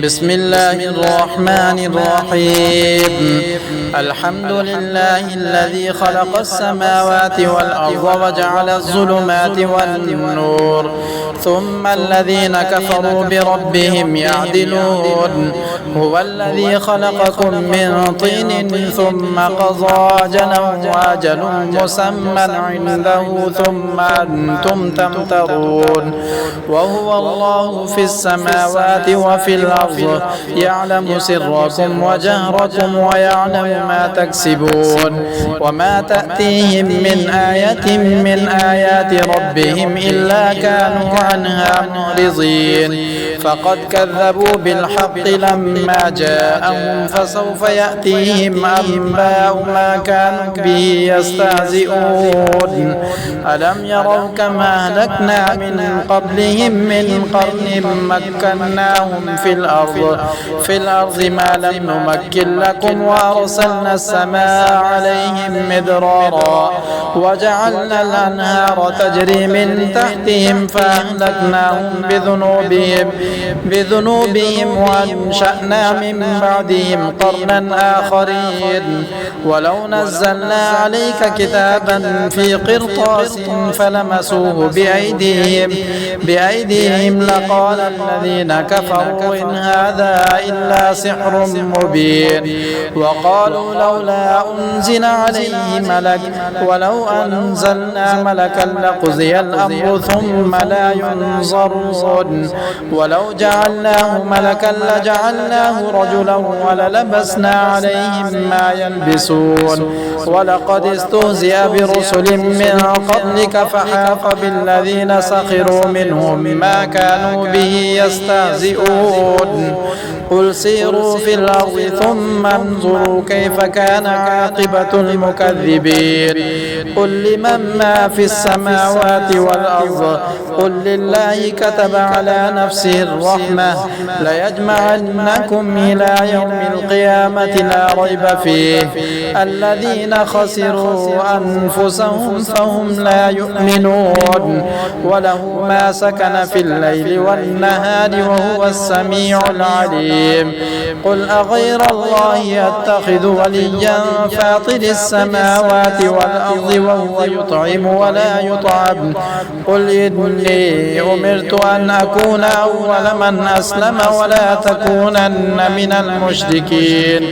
بسم الله الرحمن الرحيم. الحمد لله الذي خلق السماوات والأرض وجعل الظلمات والنور ثم الذين كفروا بربهم يعدلون. هو الذي خلقكم من طين ثم قضى أجلا مسمى عنده ثم أنتم تمترون. وهو الله في السماوات وفي الأرض يعلم سركم وجهركم ويعلم ما تكسبون. وما تأتيهم من آية من آيات ربهم إلا كانوا عنها معرضين. فقد كذبوا بالحق لما جاءهم فسوف يأتيهم أنباء ما كانوا به يستهزئون. ألم يروا كما أهلكنا من قبلهم من قرن مكناهم في الأرض ما لم نمكن لكم وأرسلنا السماء عليهم مدرارا وجعلنا الأنهار تجري من تحتهم فأهلكناهم بذنوبهم وأنشأنا من بعدهم قرنا آخرين. ولو نزلنا عليك كتابا في قرطاس فلمسوه بأيديهم لقال الذين كفروا إن هذا إلا سحر مبين. وقالوا لولا أنزل عليه ملك ولو أنزلنا ملكا لقضي الأمر ثم لا ينظرون. ولو جعلناه ملكا لجعلناه رجلا وللبسنا عليهم ما يلبسون. ولقد استهزئ برسل من قبلك فحاق بالذين سخروا منهم ما كانوا به يستهزئون. قل سيروا في الأرض ثم انظروا كيف كان عاقبة المكذبين. قل لمن ما في السماوات والأرض قل لله كتب على نفسه الرحمة ليجمعنكم إلى يوم القيامة لا ريب فيه. الذين خسروا أنفسهم فهم لا يؤمنون. وله ما سكن في الليل والنهار وهو السميع العليم. قل أغير الله أتخذ وليا فاطر السماوات والأرض وهو يطعم ولا يطعم. قل إني أمرت أن أكون أول من أسلم ولا تكونن من المشركين.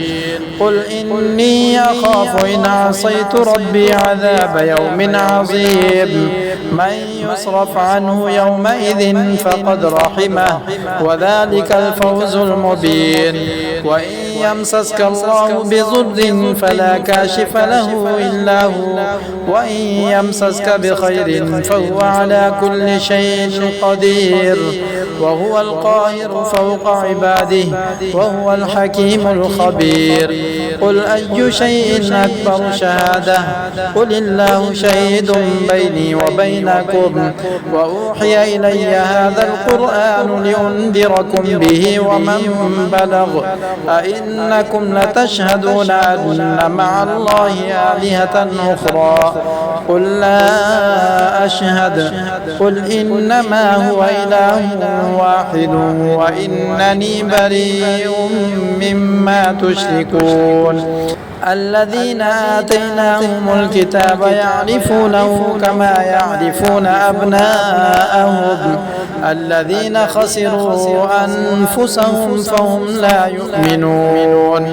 قل إني أخاف إن عصيت ربي عذاب يوم عظيم. من يصرف عنه يومئذ فقد رحمه وذلك الفوز المبين. وإن يمسسك الله بضر فلا كاشف له إلا هو وإن يمسسك بخير فهو على كل شيء قدير. وهو القاهر فوق عباده وهو الحكيم الخبير. قل أي شيء أكبر شهادة قل الله شهيد بيني وبينكم. وأوحي إلي هذا القرآن لأنذركم به ومن بلغ. أئنكم لتشهدون أن مع الله آلهة أخرى قل لا أشهد. قل إنما هو إله واحد وإنني بريء مما تشركون. الذين آتيناهم الكتاب يعرفونه كما يعرفون أبناءهم. الذين خسروا أنفسهم فهم لا يؤمنون.